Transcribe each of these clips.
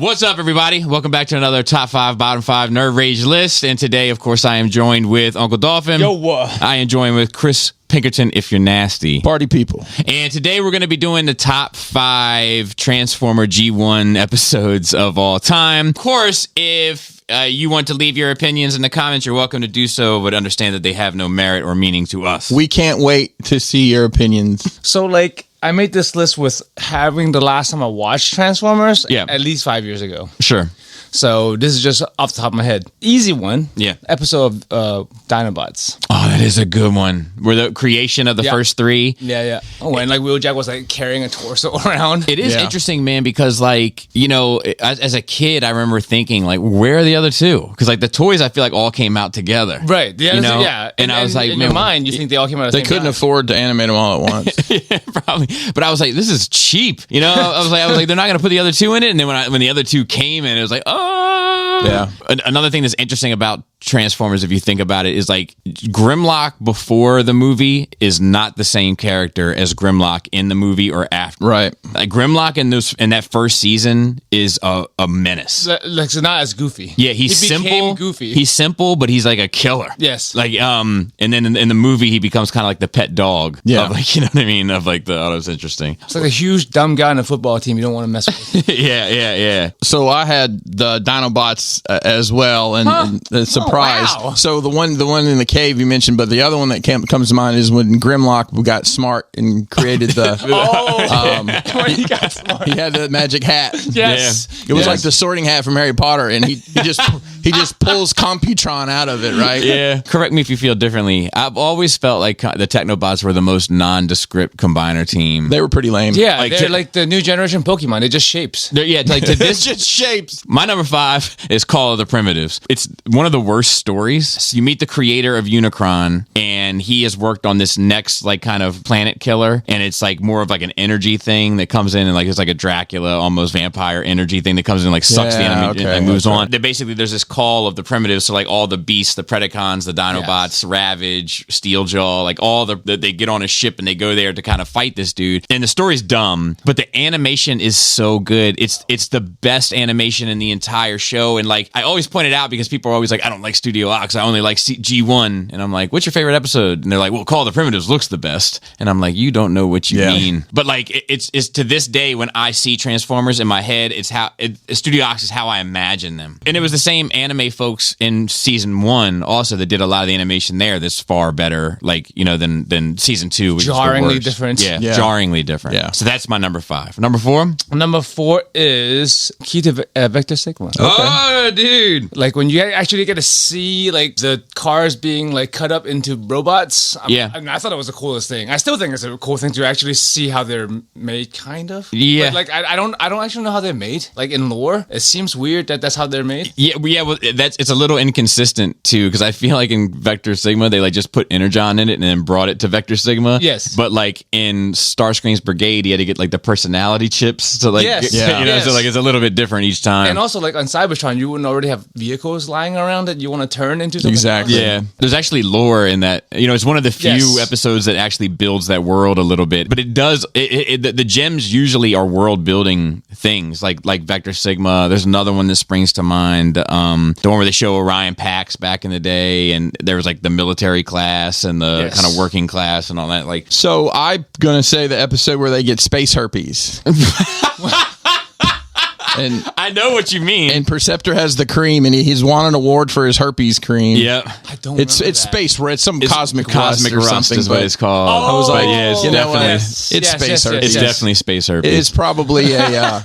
What's up, everybody? Welcome back to another Top 5, Bottom 5 Nerd Rage list. And today, of course, I am joined with Uncle Dolphin. Yo, what? I am joined with Chris Pinkerton, if you're nasty. Party people. And today we're going to be doing the top 5 Transformer G1 episodes of all time. Of course, if you want to leave your opinions in the comments, you're welcome to do so, but understand that they have no merit or meaning to us. We can't wait to see your opinions. So, I made this list with having the last time I watched Transformers at least 5 years ago. Sure. So this is just off the top of my head. Easy one. Yeah. Episode of Dinobots. Oh, that is a good one. Where the creation of the first 3. Yeah. Oh, and Wheeljack was carrying a torso around. It is interesting, man, because as a kid, I remember thinking where are the other 2? Because the toys I feel all came out together. Right. Yeah. And I was in your mind, you think they all came out at the same time. They couldn't afford to animate them all at once. Yeah, probably. But I was like, this is cheap. I was like, they're not going to put the other 2 in it. And then when the other 2 came in, it was like, oh. Yeah. Another thing that's interesting about Transformers, if you think about it, is Grimlock before the movie is not the same character as Grimlock in the movie or after. Right. Grimlock in that first season is a menace. So not as goofy. Yeah, he simple. Goofy. He's simple, but he's a killer. Yes. And then in the movie he becomes kind of like the pet dog. Yeah. Of, you know what I mean? Of that's interesting. It's like a huge dumb guy on a football team you don't want to mess with. Yeah. So I had the Dinobots as well, and the surprise. Wow. So the one in the cave you mentioned, but the other one that comes to mind is when Grimlock got smart and created the. When he got smart. He had the magic hat. Yes. Yeah. It was like the Sorting Hat from Harry Potter, and he just pulls Computron out of it, right? Yeah. Correct me if you feel differently. I've always felt like the Technobots were the most nondescript combiner team. They were pretty lame. Yeah, they're like the new generation Pokemon. They're just shapes. To this just shapes. My number 5 is Call of the Primitives. It's one of the worst stories. So you meet the creator of Unicron, and he has worked on this next kind of planet killer, and it's more of an energy thing that comes in, and it's like a Dracula, almost vampire energy thing that comes in sucks the enemy and moves on. Basically, there's this call of the primitives, so all the beasts, the Predacons, the Dinobots, Ravage, Steeljaw, all they get on a ship and they go there to kind of fight this dude. And the story's dumb, but the animation is so good. It's the best animation in the entire show. And I always point it out because people are always like, I don't like Studio Ox, I only like G1. And I'm like, what's your favorite episode? And they're like, well, Call of the Primitives looks the best. And I'm like, you don't know what you mean. But it's to this day when I see Transformers in my head, Studio Ox is how I imagine them. And it was the same anime folks in season 1 also that did a lot of the animation there that's far better than season 2, which jarringly is different. Yeah, jarringly different. Yeah. So that's my number 5. Number 4? Number 4 is Key to Vector Sigma. Okay. Oh, dude. When you actually get to see the cars being cut up into robots. I thought it was the coolest thing. I still think it's a cool thing to actually see how they're made, kind of. Yeah. But I don't actually know how they're made. In lore, it seems weird that that's how they're made. Yeah. Well, it's a little inconsistent too, because I feel in Vector Sigma they just put Energon in it and then brought it to Vector Sigma. Yes. But in Starscream's Brigade, he had to get the personality chips to yes. so it's a little bit different each time. And also on Cybertron, you wouldn't already have vehicles lying around that you want to turn into something. Exactly. Yeah. There's actually lore in that. It's one of the few episodes that actually builds that world a little bit. But it does. The gems usually are world building things like Vector Sigma. There's another one that springs to mind. The one where they show Orion Pax back in the day, and there was the military class and the kind of working class and all that. So I'm gonna say the episode where they get space herpes. And I know what you mean. And Perceptor has the cream, and he's won an award for his herpes cream. Yeah, I don't. It's space. It's some cosmic rust or something. Is what it's called. I was like, it's space herpes. It's definitely space herpes. It's probably a.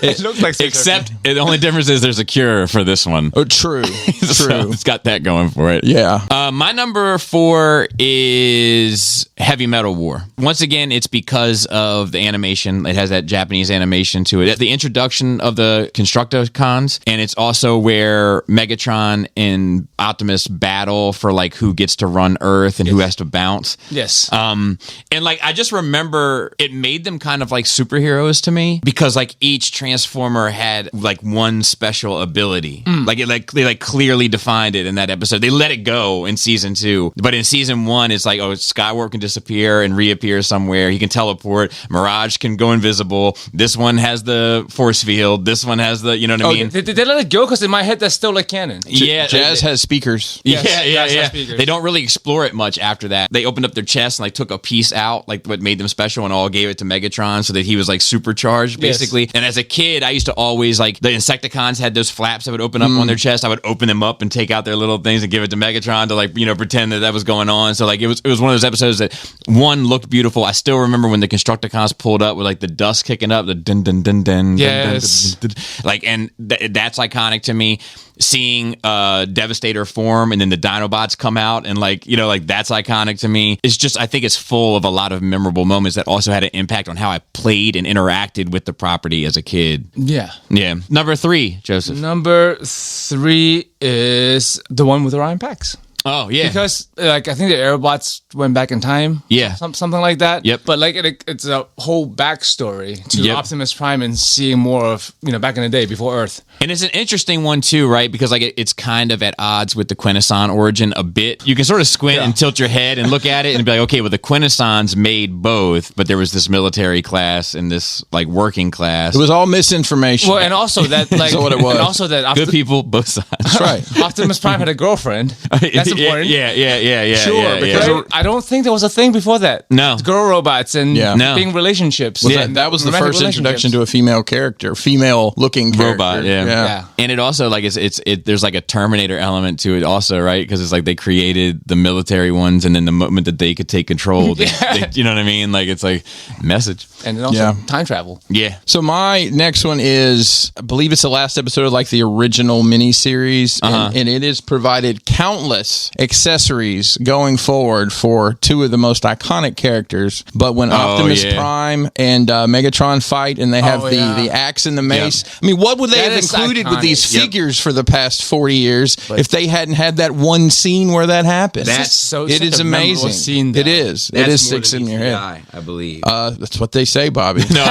It looks like space except the only difference is there's a cure for this one. Oh, true. So it's got that going for it. Yeah. My number 4 is Heavy Metal War. Once again, it's because of the animation. It has that Japanese animation to it. The introduction of the Constructicons, and it's also where Megatron and Optimus battle for who gets to run Earth and who has to bounce. Yes. And I just remember it made them kind of like superheroes to me because each Transformer had one special ability. They clearly defined it in that episode. They let it go in season 2, but in season 1 it's Skywarp can disappear and reappear somewhere. He can teleport. Mirage can go invisible. This one has the force field. shield. This one has the, you know what I mean? Did they let it go? Because in my head, that's still like canon. Yeah, Jazz has speakers. Yes, yeah. Jazz has speakers. They don't really explore it much after that. They opened up their chest and like took a piece out, like what made them special, and all gave it to Megatron so that he was like supercharged, basically. Yes. And as a kid, I used to always like the Insecticons had those flaps that would open up on their chest. I would open them up and take out their little things and give it to Megatron to like, you know, pretend that was going on. So like it was one of those episodes that one looked beautiful. I still remember when the Constructicons pulled up with like the dust kicking up, the dun dun dun dun. Yes. Dun, dun, dun, dun. Like, and that's iconic to me. Seeing Devastator form and then the Dinobots come out and like, you know, like that's iconic to me. It's just, I think it's full of a lot of memorable moments that also had an impact on how I played and interacted with the property as a kid. Yeah. Yeah. Number 3, Joseph. Number 3 is the one with Orion Pax. Oh, yeah. Because, like, I think the Aerobots went back in time. Yeah. Something like that. Yep. But, like, it's a whole backstory to Yep. Optimus Prime and seeing more of, you know, back in the day before Earth. And it's an interesting one, too, right? Because, like, it's kind of at odds with the Quintesson origin a bit. You can sort of squint and tilt your head and look at it and be like, okay, well, the Quintessons made both, but there was this military class and this, like, working class. It was all misinformation. Well, and also that, like, That's what it was. and also that Good people, both sides. That's right. Optimus Prime had a girlfriend. That's important. Yeah. Sure, because I don't think there was a thing before that. No. Girl robots and No. being relationships. Well, that was the romantic first introduction relationships. to a female character, female-looking character. Robot, yeah. Yeah. And it also like there's like a Terminator element to it also, right? Because it's like they created the military ones, and then the moment that they could take control, they, you know what I mean? Like it's like message. And then also time travel. Yeah. So my next one is, I believe it's the last episode of like the original miniseries, and it has provided countless accessories going forward for two of the most iconic characters. But when Optimus Prime and Megatron fight, and they have the axe and the mace, I mean, what would they have included with these figures for the past 40 years if they hadn't had that one scene where that happened? That's so it is amazing. Scene, it is. It is sticks in your head. I believe. That's what they say, Bobby. No.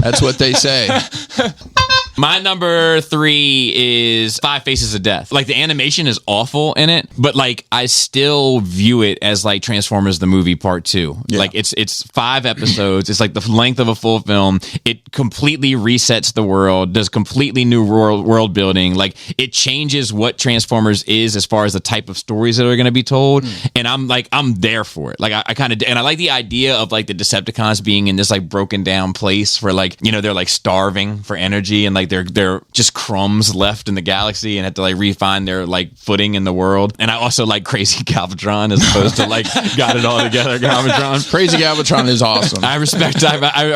That's what they say. My number 3 is Five Faces of Death. Like the animation is awful in it, but like I still view it as like Transformers the movie part 2. Yeah. Like it's 5 episodes. It's like the length of a full film. It completely resets the world, does completely new world building. Like it changes what Transformers is as far as the type of stories that are going to be told. And I'm there for it. Like I kind of, and I like the idea of like the Decepticons being in this like broken down place where like, you know, they're like starving for energy and like they're just crumbs left in the galaxy and have to like refine their like footing in the world. And I also like Crazy Galvatron as opposed to like got it all together Galvatron. Crazy Galvatron is awesome. I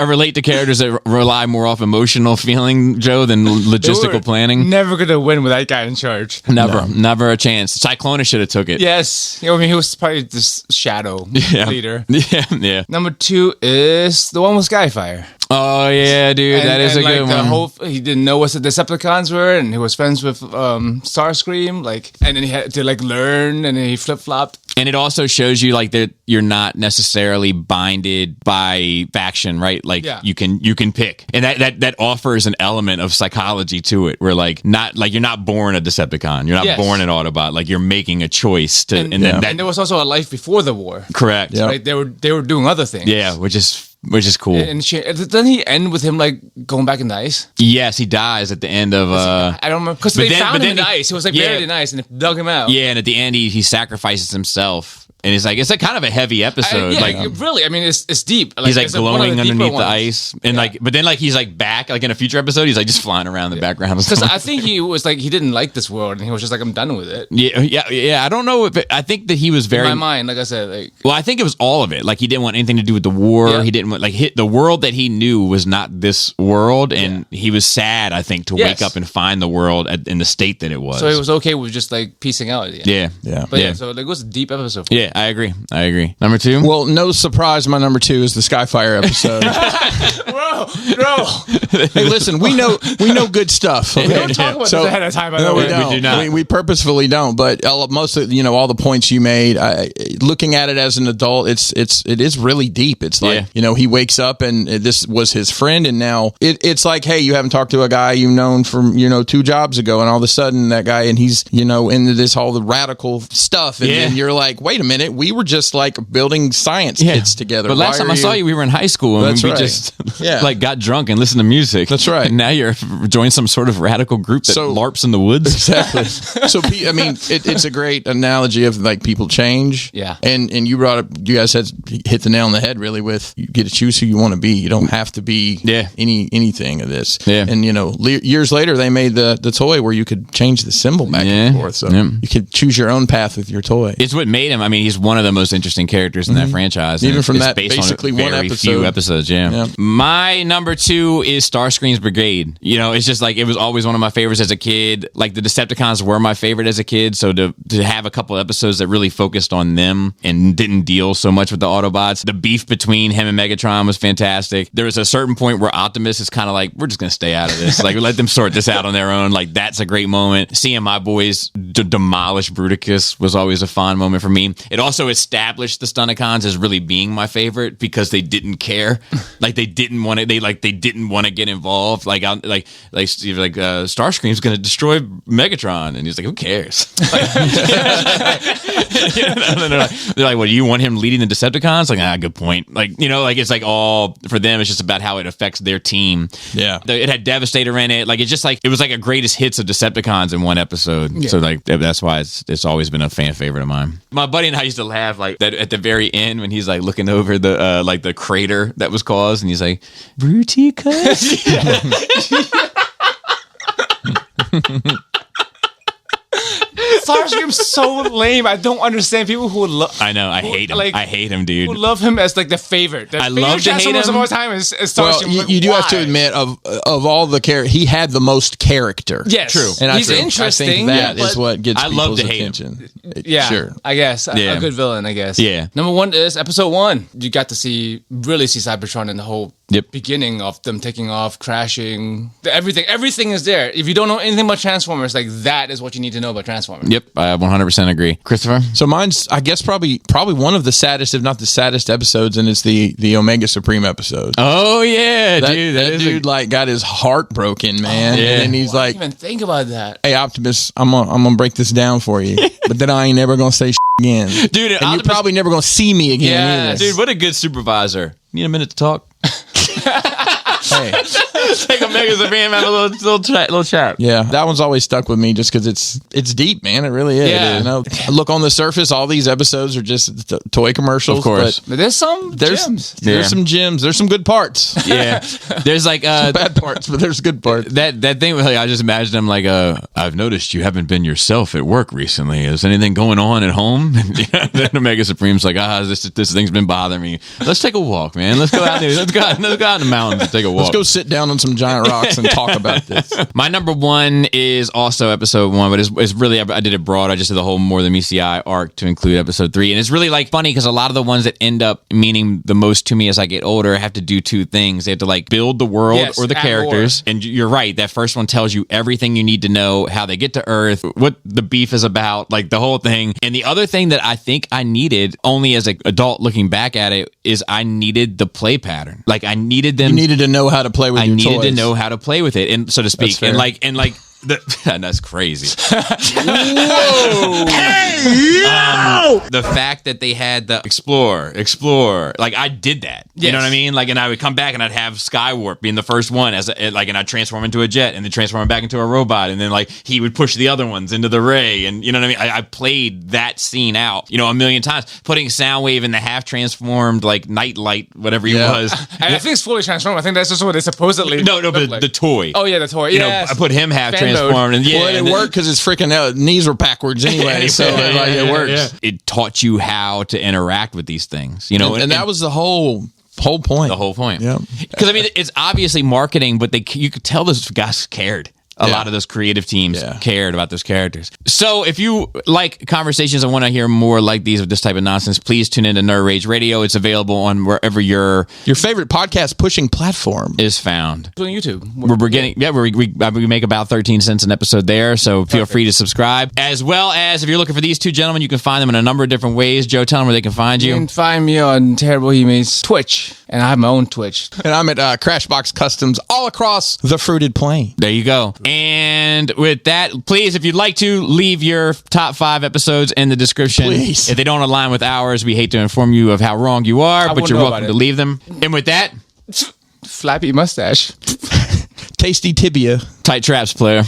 relate to characters that rely more off emotional feeling, Joe, than logistical planning. Never gonna win with that guy in charge. Never a chance. Cyclonus should have took it. Yes, I mean he was probably this shadow leader. Yeah. Number 2 is the one with Skyfire. Oh yeah, dude, that is a good one. He didn't know what the Decepticons were, and he was friends with Starscream. Like, and then he had to like learn, and then he flip flopped. And it also shows you like that you're not necessarily binded by faction, right? Like you can pick, and that offers an element of psychology to it, where like you're not born a Decepticon, you're not born an Autobot, like you're making a choice to, and there was also a life before the war. Correct. Yeah. Right? They were doing other things. Yeah, which is cool. And doesn't he end with him like going back in the ice? Yes, he dies at the end of. I don't remember because they found him in the ice. He was like buried in ice, and they dug him out. Yeah, and at the end he sacrifices himself. And it's like kind of a heavy episode. Really. I mean, it's deep. Like, he's like glowing underneath the ice, and but then he's like back, like in a future episode, he's like just flying around the background. Because I think he was like he didn't like this world, and he was just like, I'm done with it. Yeah. I don't know if I think that he was very. In my mind, like I said, like. Well, I think it was all of it. Like he didn't want anything to do with the war. Yeah. He didn't want the world that he knew was not this world, and he was sad. I think to wake up and find the world in the state that it was. So he was okay with just like piecing out. Yeah. But so like, it was a deep episode. Yeah, I agree. Number 2? Well, no surprise, my number 2 is the Skyfire episode. Bro. Hey, listen, we know good stuff. Okay? We don't talk about this ahead of time. By the way, we do not. We purposefully don't. But most of all the points you made, looking at it as an adult, it is really deep. It's like he wakes up and this was his friend, and now it's like, hey, you haven't talked to a guy you've known from 2 jobs ago, and all of a sudden that guy and he's into this all the radical stuff, and then you're like, wait a minute. minute, we were just like building science kits together. But last time I saw you, we were in high school, and we just like got drunk and listened to music. That's right. And now you're joining some sort of radical group that LARPs in the woods. Exactly. So I mean, it's a great analogy of like people change. Yeah. And you brought up, you guys had hit the nail on the head really with you get to choose who you want to be. You don't have to be anything of this. Yeah. And you know, years later they made the toy where you could change the symbol back and forth. So you could choose your own path with your toy. It's what made him. I mean, he's one of the most interesting characters in that franchise. Even from it's that based basically on one very episode. few episodes. Yeah. My number 2 is Starscream's Brigade. You know, it's just like it was always one of my favorites as a kid. Like the Decepticons were my favorite as a kid, so to have a couple episodes that really focused on them and didn't deal so much with the Autobots. The beef between him and Megatron was fantastic. There was a certain point where Optimus is kind of like, we're just gonna stay out of this. Like, let them sort this out on their own. Like, that's a great moment. Seeing my boys demolish Bruticus was always a fun moment for me. It also established the Stunticons as really being my favorite because they didn't care. Like, they didn't want to. They didn't want to get involved. Starscream's going to destroy Megatron, and he's like, who cares? They're like, well, you want him leading the Decepticons? Like, good point. Like, you know, like it's like all for them. It's just about how it affects their team. Yeah, it had Devastator in it. Like, it's just like it was like a greatest hits of Decepticons in one episode. Yeah. So like that's why it's always been a fan favorite of mine. My buddy and I used to laugh like that at the very end when he's like looking over the like the crater that was caused, and he's like, Bruticus. Starscream's so lame. I don't understand people who love. I know. I hate him. Like, I hate him, dude. Who love him as like the favorite. I love to hate him. Of all time is Starscream. Well, you do have to admit of all the characters, he had the most character. Yes, true. And he's interesting. I think that is what gets people's attention. Yeah, sure. I guess a good villain. I guess. Yeah. Number 1 is episode 1. You got to really see Cybertron in the whole beginning of them taking off, crashing. Everything is there. If you don't know anything about Transformers, like that is what you need to know about Transformers. Yep, I 100% agree. Christopher? So mine's, I guess, probably one of the saddest, if not the saddest episodes, and it's the Omega Supreme episode. Oh yeah, that dude like got his heart broken, man. Yeah. And he's like, I didn't even think about that. Hey, Optimus, I'm gonna break this down for you, but then I ain't never gonna say again, dude. And you're probably never gonna see me again. Yeah, dude. What a good supervisor. Need a minute to talk? Hey. Take Omega Supreme, have a little chat. Yeah, that one's always stuck with me just because it's deep, man. It really is. Yeah. You know, look, on the surface, all these episodes are just toy commercials. Of course, but there's some gems. There's some gems. There's some good parts. Yeah, there's like bad parts, but there's good parts. That thing, like, I just imagine him like, I've noticed you haven't been yourself at work recently. Is anything going on at home? Then Omega Supreme's like, this thing's been bothering me. Let's take a walk, man. Let's go out there. Let's go out in the mountains and take a walk. Let's go sit down on some giant rocks and talk about this. My number 1 is also episode 1, but it's really, I did it broad. I just did the whole More Than Meets the Eye arc to include episode 3. And it's really like funny because a lot of the ones that end up meaning the most to me as I get older have to do 2 things. They have to like build the world or the characters. And you're right. That first one tells you everything you need to know, how they get to Earth, what the beef is about, like the whole thing. And the other thing that I think I needed only as an adult looking back at it is I needed the play pattern. Like I needed them. You needed to know how to play with your toys. I needed to know how to play with it, and so to speak, and like that's crazy. Whoa! Hey, the fact that they had the explore, like I did that. Yes. You know what I mean? Like, and I would come back and I'd have Skywarp being the first one and I'd transform into a jet and then transform back into a robot, and then like he would push the other ones into the ray, and you know what I mean? I played that scene out, a million times, putting Soundwave in the half transformed like Nightlight, whatever he was. I think it's fully transformed. I think that's just what it supposedly. No, but like. The toy. Oh yeah, the toy. I put him half transformed, and it worked because his freaking knees were backwards anyway, so it works. Yeah. It taught you how to interact with these things, and that was the whole point. The whole point. Yeah. Because I mean, it's obviously marketing, but you could tell those guys cared. A lot of those creative teams cared about those characters. So if you like conversations and want to hear more like these with this type of nonsense, please tune in to Nerd Rage Radio. It's available on wherever your favorite podcast pushing platform is found. On YouTube. We're getting we make about 13 cents an episode there, so feel free to subscribe. As well as if you're looking for these 2 gentlemen, you can find them in a number of different ways. Joe, tell them where they can find you. You can find me on Terrible He-Mates Twitch, and I have my own Twitch. And I'm at Crashbox Customs all across the fruited plain. There you go. And with that, please, if you'd like to, leave your top 5 episodes in the description. Please. If they don't align with ours, we hate to inform you of how wrong you are, but you're welcome to leave them. And with that, Flappy mustache. Tasty tibia. tight traps, player.